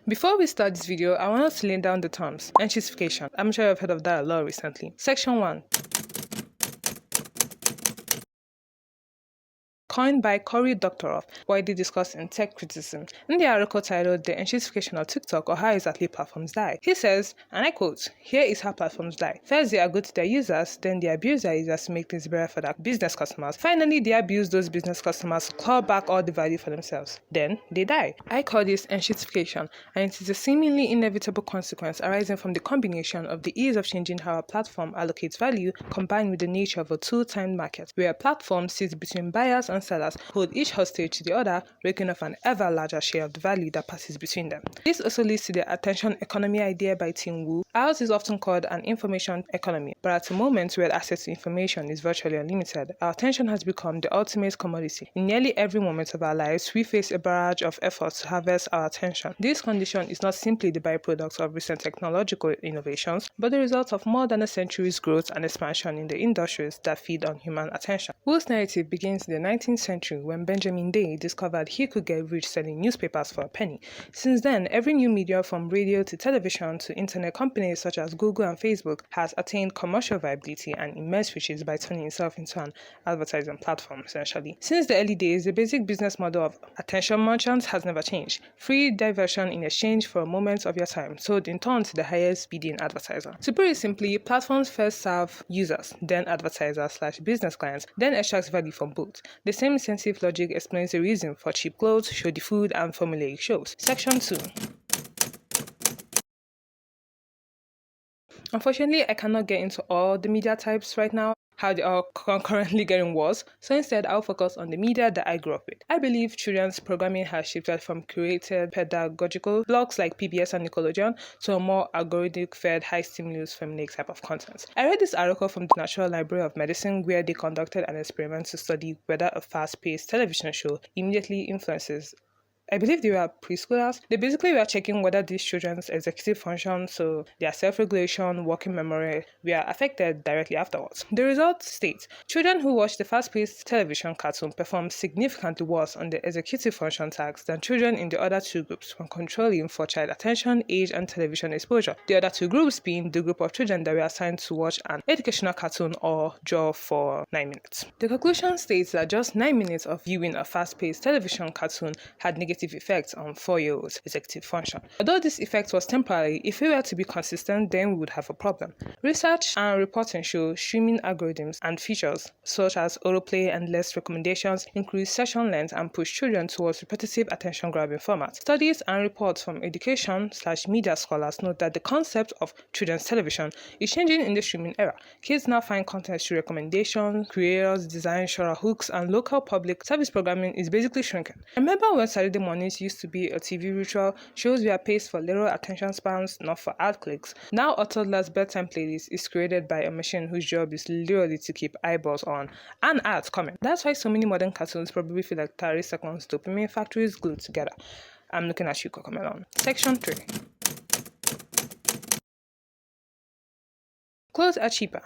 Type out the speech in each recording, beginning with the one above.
Before we start this video, I want us to lay down the terms. Enŝɪ.t. I'm sure you've heard of that a lot recently. Section 1. Coined by Cory Doctorow, widely discussed in tech criticism. In the article titled The Enŝɪ.t of TikTok, or How Exactly Platforms Die, he says, and I quote, "Here is how platforms die. First, they are good to their users, then they abuse their users to make things better for their business customers. Finally, they abuse those business customers to claw back all the value for themselves. Then, they die." I call this Enŝɪ.t, and it is a seemingly inevitable consequence arising from the combination of the ease of changing how a platform allocates value combined with the nature of a two-timed market, where a platform sits between buyers and sellers, hold each hostage to the other, raking off an ever larger share of the value that passes between them. This also leads to the attention economy idea by Tim Wu. Ours is often called an information economy, but at a moment where access to information is virtually unlimited, our attention has become the ultimate commodity. In nearly every moment of our lives, we face a barrage of efforts to harvest our attention. This condition is not simply the byproduct of recent technological innovations, but the result of more than a century's growth and expansion in the industries that feed on human attention. Wu's narrative begins in the 19th century when Benjamin Day discovered he could get rich selling newspapers for a penny. Since then, every new media from radio to television to internet companies such as Google and Facebook has attained commercial viability and immense riches by turning itself into an advertising platform, essentially. Since the early days, the basic business model of attention merchants has never changed. Free diversion in exchange for a moment of your time, sold in turn to the highest bidding advertiser. To put it simply, platforms first serve users, then advertisers/business clients, then extract value from both. The same incentive logic explains the reason for cheap clothes, shoddy food, and formulaic shows. Section 2. Unfortunately, I cannot get into all the media types right now, how they are concurrently getting worse, so instead I'll focus on the media that I grew up with. I believe children's programming has shifted from curated pedagogical blogs like PBS and Nickelodeon to a more algorithmic-fed, high-stimulus feminine type of content. I read this article from the National Library of Medicine where they conducted an experiment to study whether a fast-paced television show immediately influences, I believe they were preschoolers. They basically were checking whether these children's executive functions, so their self-regulation, working memory, were affected directly afterwards. The results state, children who watch the fast-paced television cartoon perform significantly worse on the executive function tasks than children in the other two groups when controlling for child attention, age, and television exposure. The other two groups being the group of children that were assigned to watch an educational cartoon or draw for 9 minutes. The conclusion states that just 9 minutes of viewing a fast-paced television cartoon had negative effects on 4-year-olds' executive function. Although this effect was temporary, if we were to be consistent, then we would have a problem. Research and reporting show streaming algorithms and features such as autoplay and less recommendations increase session length and push children towards repetitive attention-grabbing formats. Studies and reports from education/media scholars note that the concept of children's television is changing in the streaming era. Kids now find content through recommendations, creators, design, genre hooks, and local public service programming is basically shrinking. Remember when Saturday mornings used to be a TV ritual, shows were paced for little attention spans, not for ad clicks. Now a toddler's bedtime playlist is created by a machine whose job is literally to keep eyeballs on and ads coming. That's why so many modern cartoons probably feel like 30 seconds dopamine factories glued together. I'm looking at you, Cocomelon. Section 3. Clothes are cheaper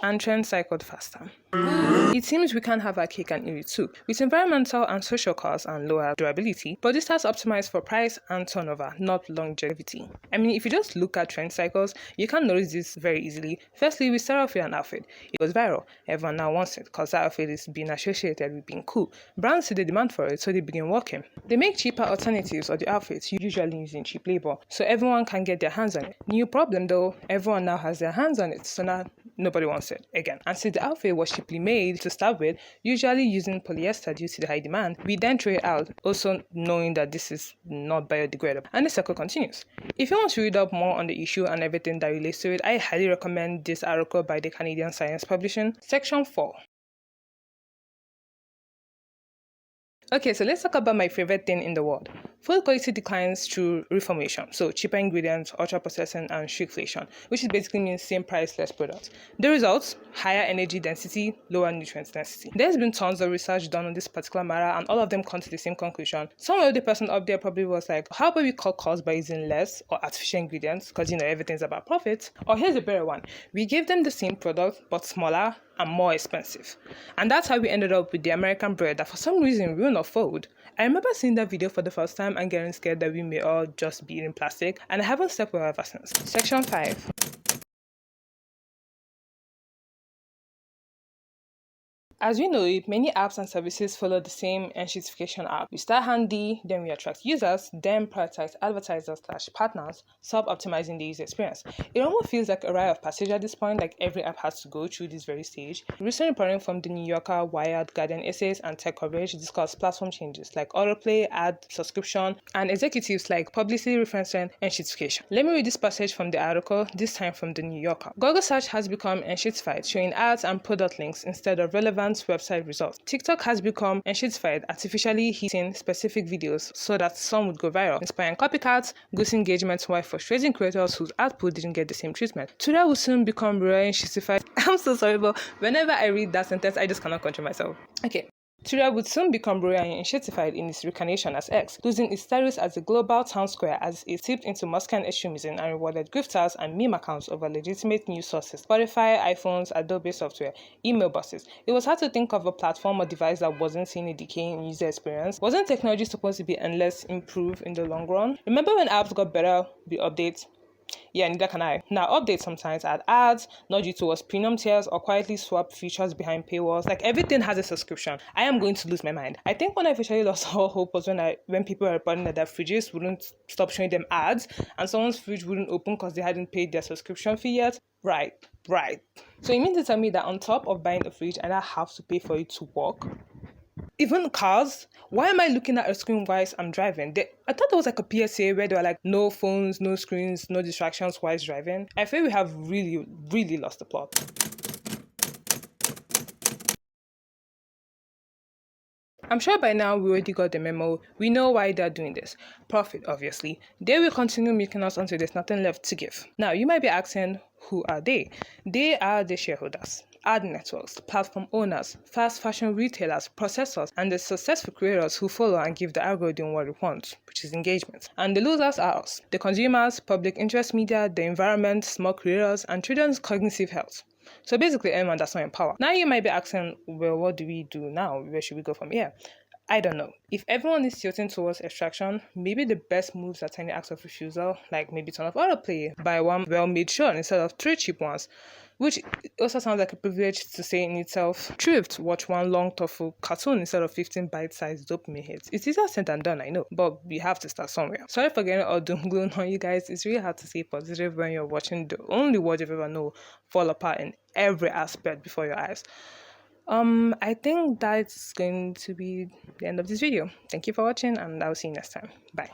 and trends cycled faster. It seems we can't have our cake and eat it too, with environmental and social costs and lower durability, but this has optimized for price and turnover, not longevity. I mean, if you just look at trend cycles, you can notice this very easily. Firstly, we start off with an outfit. It goes viral. Everyone now wants it because that outfit is being associated with being cool. Brands see the demand for it, so they begin working. They make cheaper alternatives of the outfits, usually using cheap labor, so everyone can get their hands on it. New problem though, everyone now has their hands on it, so now nobody wants it again. And since the outfit was cheaply made to start with, usually using polyester due to the high demand, we then throw it out, also knowing that this is not biodegradable. And the cycle continues. If you want to read up more on the issue and everything that relates to it, I highly recommend this article by the Canadian Science Publishing. Section 4. Okay, so let's talk about my favorite thing in the world. Food quality declines through reformulation, so cheaper ingredients, ultra-processing, and shrinkflation, which basically means same price, less products. The results? Higher energy density, lower nutrient density. There's been tons of research done on this particular matter, and all of them come to the same conclusion. Some of the person up there probably was like, how about we cut costs by using less or artificial ingredients, because everything's about profit. Or here's a better one. We gave them the same product, but smaller and more expensive. And that's how we ended up with the American bread that for some reason will not fold. I remember seeing that video for the first time time and getting scared that we may all just be eating plastic, and I haven't slept well ever since. Section 5. As we know it, many apps and services follow the same enŝɪ.t app. We start handy, then we attract users, then prioritize advertisers/partners, sub-optimizing the user experience. It almost feels like a rite of passage at this point, like every app has to go through this very stage. Recent reporting from The New Yorker, Wired, Guardian essays, and tech coverage discuss platform changes like autoplay, ad, subscription, and executives like publicly referencing enŝɪ.t. Let me read this passage from the article, this time from The New Yorker. Google search has become enŝɪ.t-fied, showing ads and product links instead of relevant website results. TikTok has become enŝɪ.t-fied, artificially hitting specific videos so that some would go viral, inspiring copycats, goose engagement while frustrating creators whose output didn't get the same treatment. Twitter will soon become enŝɪ.t-fied. I'm so sorry, but whenever I read that sentence, I just cannot control myself. Okay. Twitter would soon become enŝɪ.t-fied in its reincarnation as X, losing its status as a global town square as it tipped into Moscan extremism and rewarded grifters and meme accounts over legitimate news sources, Spotify, iPhones, Adobe software, email bosses. It was hard to think of a platform or device that wasn't seeing a decay in user experience. Wasn't technology supposed to be endless improve in the long run? Remember when apps got better with updates? Yeah, neither can I. Now, updates sometimes add ads, nudge you towards premium tiers, or quietly swap features behind paywalls. Like, everything has a subscription. I am going to lose my mind. I think when I officially lost all hope was when people were reporting that their fridges wouldn't stop showing them ads, and someone's fridge wouldn't open because they hadn't paid their subscription fee yet. Right. So you mean to tell me that on top of buying a fridge, I now have to pay for it to work? Even cars, why am I looking at a screen whilst I'm driving? I thought there was like a PSA where they were like, no phones, no screens, no distractions whilst driving. I feel we have really lost the plot. I'm sure by now we already got the memo. We know why they're doing this. Profit, obviously. They will continue making us until there's nothing left to give. Now, you might be asking, who are they? They are the shareholders, ad networks, platform owners, fast fashion retailers, processors, and the successful creators who follow and give the algorithm what it wants, which is engagement. And the losers are us, the consumers, public interest media, the environment, small creators, and children's cognitive health. So basically, anyone that's not in power. Now you might be asking, well, what do we do now? Where should we go from here? I don't know. If everyone is tilting towards extraction, maybe the best moves are tiny acts of refusal, like maybe turn off autoplay, buy one well-made show instead of 3 cheap ones, which also sounds like a privilege to say in itself. Thrift, watch one long, thoughtful cartoon instead of 15 bite-sized dopamine hits. It's easier said than done, I know, but we have to start somewhere. Sorry for getting all doom gloom on you guys. It's really hard to stay positive when you're watching the only world you've ever known fall apart in every aspect before your eyes. I think that's going to be the end of this video. Thank you for watching, and I'll see you next time. Bye.